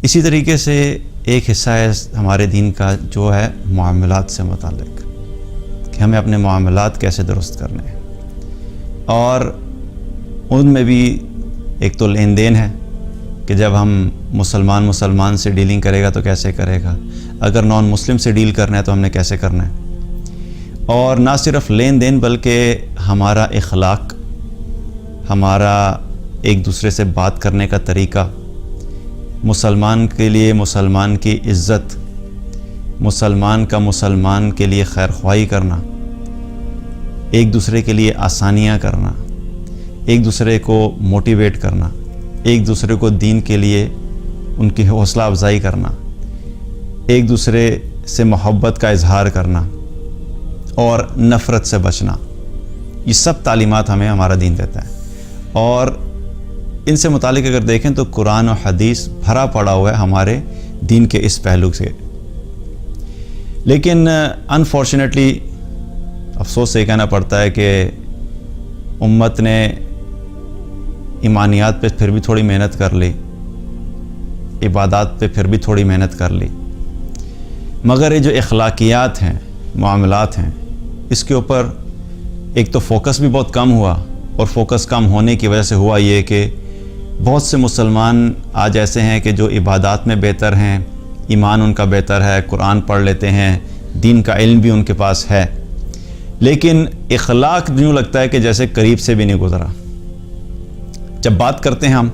اسی طریقے سے ایک حصہ ہے ہمارے دین کا جو ہے معاملات سے متعلق، کہ ہمیں اپنے معاملات کیسے درست کرنے ہیں، اور ان میں بھی ایک تو لین دین ہے کہ جب ہم مسلمان سے ڈیلنگ کرے گا تو کیسے کرے گا، اگر نان مسلم سے ڈیل کرنا ہے تو ہم نے کیسے کرنا ہے، اور نہ صرف لین دین بلکہ ہمارا اخلاق، ہمارا ایک دوسرے سے بات کرنے کا طریقہ، مسلمان کے لیے مسلمان کی عزت، مسلمان کا مسلمان کے لیے خیر خواہی کرنا، ایک دوسرے کے لیے آسانیاں کرنا، ایک دوسرے کو موٹیویٹ کرنا، ایک دوسرے کو دین کے لیے ان کی حوصلہ افزائی کرنا، ایک دوسرے سے محبت کا اظہار کرنا اور نفرت سے بچنا، یہ سب تعلیمات ہمیں ہمارا دین دیتا ہے۔ اور ان سے متعلق اگر دیکھیں تو قرآن و حدیث بھرا پڑا ہوا ہے ہمارے دین کے اس پہلو سے، لیکن انفارچونیٹلی افسوس سے کہنا پڑتا ہے کہ امت نے ایمانیات پہ پھر بھی تھوڑی محنت کر لی، عبادات پہ پھر بھی تھوڑی محنت کر لی، مگر یہ جو اخلاقیات ہیں، معاملات ہیں، اس کے اوپر ایک تو فوکس بھی بہت کم ہوا، اور فوکس کم ہونے کی وجہ سے ہوا یہ کہ بہت سے مسلمان آج ایسے ہیں کہ جو عبادات میں بہتر ہیں، ایمان ان کا بہتر ہے، قرآن پڑھ لیتے ہیں، دین کا علم بھی ان کے پاس ہے، لیکن اخلاق یوں لگتا ہے کہ جیسے قریب سے بھی نہیں گزرا۔ جب بات کرتے ہیں ہم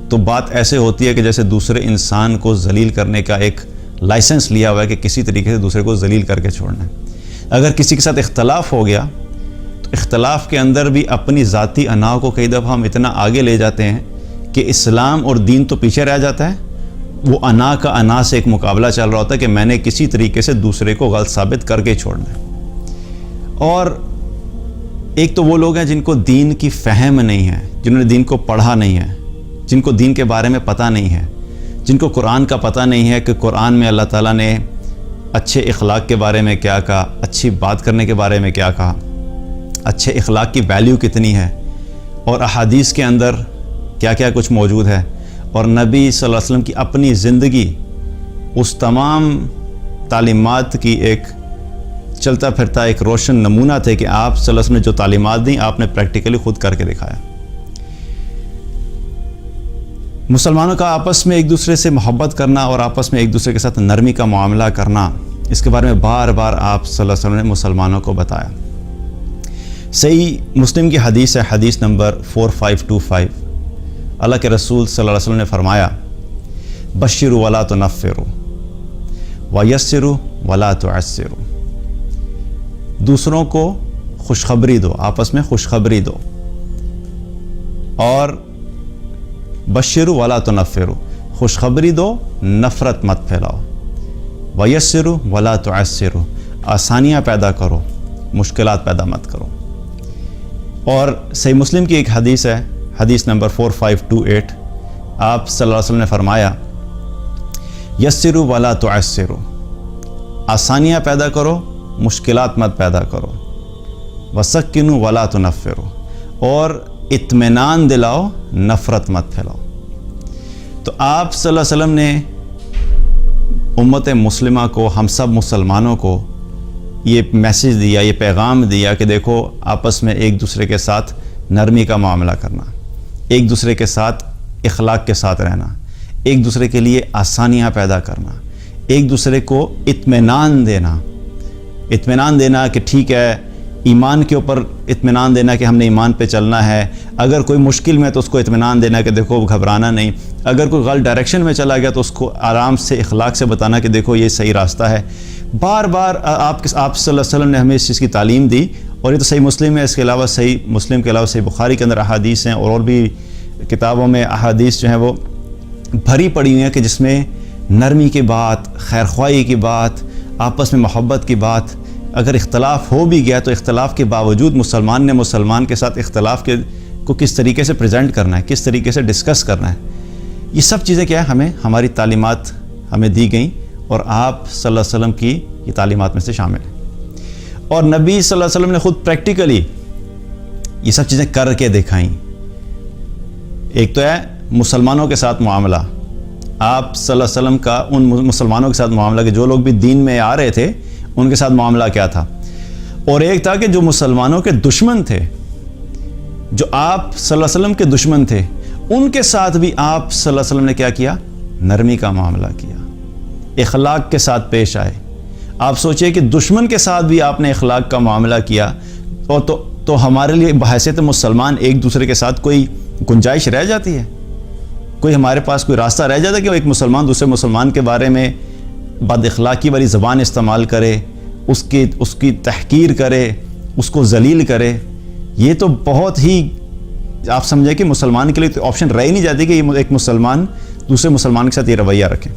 تو بات ایسے ہوتی ہے کہ جیسے دوسرے انسان کو ذلیل کرنے کا ایک لائسنس لیا ہوا ہے کہ کسی طریقے سے دوسرے کو ذلیل کر کے چھوڑنا ہے۔ اگر کسی کے ساتھ اختلاف ہو گیا تو اختلاف کے اندر بھی اپنی ذاتی انا کو کئی دفعہ ہم اتنا آگے لے جاتے ہیں کہ اسلام اور دین تو پیچھے رہ جاتا ہے، وہ انا کا انا سے ایک مقابلہ چل رہا ہوتا ہے کہ میں نے کسی طریقے سے دوسرے کو غلط ثابت کر کے چھوڑنا ہے۔ اور ایک تو وہ لوگ ہیں جن کو دین کی فہم نہیں ہے، جنہوں نے دین کو پڑھا نہیں ہے، جن کو دین کے بارے میں پتہ نہیں ہے، جن کو قرآن کا پتہ نہیں ہے کہ قرآن میں اللہ تعالیٰ نے اچھے اخلاق کے بارے میں کیا کہا، اچھی بات کرنے کے بارے میں کیا کہا، اچھے اخلاق کی ویلیو کتنی ہے، اور احادیث کے اندر کیا کیا کچھ موجود ہے، اور نبی صلی اللہ علیہ وسلم کی اپنی زندگی اس تمام تعلیمات کی ایک چلتا پھرتا ایک روشن نمونہ تھے کہ آپ صلی اللہ علیہ وسلم نے جو تعلیمات دیں آپ نے پریکٹیکلی خود کر کے دکھایا۔ مسلمانوں کا آپس میں ایک دوسرے سے محبت کرنا اور آپس میں ایک دوسرے کے ساتھ نرمی کا معاملہ کرنا، اس کے بارے میں بار بار آپ صلی اللہ علیہ وسلم نے مسلمانوں کو بتایا۔ صحیح مسلم کی حدیث ہے، حدیث نمبر 4525، اللہ کے رسول صلی اللہ علیہ وسلم نے فرمایا، بشروا ولا تنفروا ویسروا ولا تعسروا، دوسروں کو خوشخبری دو، آپس میں خوشخبری دو، اور بشروا ولا تنفروا، خوشخبری دو، نفرت مت پھیلاؤ، ویسروا ولا تعسروا، آسانیاں پیدا کرو، مشکلات پیدا مت کرو۔ اور صحیح مسلم کی ایک حدیث ہے، حدیث نمبر 4528، آپ صلی اللہ علیہ وسلم نے فرمایا، یسروا ولا تعسروا، آسانیاں پیدا کرو، مشکلات مت پیدا کرو، وسکنوا ولا تنفروا، اور اطمینان دلاؤ، نفرت مت پھیلاؤ۔ تو آپ صلی اللہ علیہ وسلم نے امت مسلمہ کو، ہم سب مسلمانوں کو یہ میسیج دیا، یہ پیغام دیا کہ دیکھو آپس میں ایک دوسرے کے ساتھ نرمی کا معاملہ کرنا، ایک دوسرے کے ساتھ اخلاق کے ساتھ رہنا، ایک دوسرے کے لیے آسانیاں پیدا کرنا، ایک دوسرے کو اطمینان دینا کہ ٹھیک ہے، ایمان کے اوپر اطمینان دینا کہ ہم نے ایمان پہ چلنا ہے، اگر کوئی مشکل میں تو اس کو اطمینان دینا کہ دیکھو گھبرانا نہیں، اگر کوئی غلط ڈائریکشن میں چلا گیا تو اس کو آرام سے اخلاق سے بتانا کہ دیکھو یہ صحیح راستہ ہے۔ بار بار آپ صلی اللہ علیہ وسلم نے ہمیں اس چیز کی تعلیم دی، اور یہ تو صحیح مسلم ہے، اس کے علاوہ صحیح مسلم کے علاوہ صحیح بخاری کے اندر احادیث ہیں، اور بھی کتابوں میں احادیث جو ہیں وہ بھری پڑی ہوئی ہیں کہ جس میں نرمی کی بات، خیر خواہی کی بات، آپس میں محبت کی بات، اگر اختلاف ہو بھی گیا تو اختلاف کے باوجود مسلمان نے مسلمان کے ساتھ اختلاف کو کس طریقے سے پریزنٹ کرنا ہے، کس طریقے سے ڈسکس کرنا ہے، یہ سب چیزیں کیا ہے ہمیں ہماری تعلیمات ہمیں دی گئیں، اور آپ صلی اللہ علیہ وسلم کی یہ تعلیمات میں سے شامل ہیں۔ اور نبی صلی اللہ علیہ وسلم نے خود پریکٹیکلی یہ سب چیزیں کر کے دکھائیں۔ ایک تو ہے مسلمانوں کے ساتھ معاملہ، آپ صلی اللہ علیہ وسلم کا ان مسلمانوں کے ساتھ معاملہ کہ جو لوگ بھی دین میں آ رہے تھے ان کے ساتھ معاملہ کیا تھا، اور ایک تھا کہ جو مسلمانوں کے دشمن تھے، جو آپ صلی اللہ علیہ وسلم کے دشمن تھے، ان کے ساتھ بھی آپ صلی اللہ علیہ وسلم نے کیا کیا؟ نرمی کا معاملہ کیا، اخلاق کے ساتھ پیش آئے۔ آپ سوچئے کہ دشمن کے ساتھ بھی آپ نے اخلاق کا معاملہ کیا، اور تو ہمارے لیے بحیثیت مسلمان ایک دوسرے کے ساتھ کوئی گنجائش رہ جاتی ہے؟ کوئی ہمارے پاس کوئی راستہ رہ جاتا ہے کہ ایک مسلمان دوسرے مسلمان کے بارے میں بد اخلاقی والی زبان استعمال کرے، اس کی تحقیر کرے، اس کو ذلیل کرے؟ یہ تو بہت ہی آپ سمجھیں کہ مسلمان کے لیے تو آپشن رہ ہی نہیں جاتی کہ ایک مسلمان دوسرے مسلمان کے ساتھ یہ رویہ رکھے۔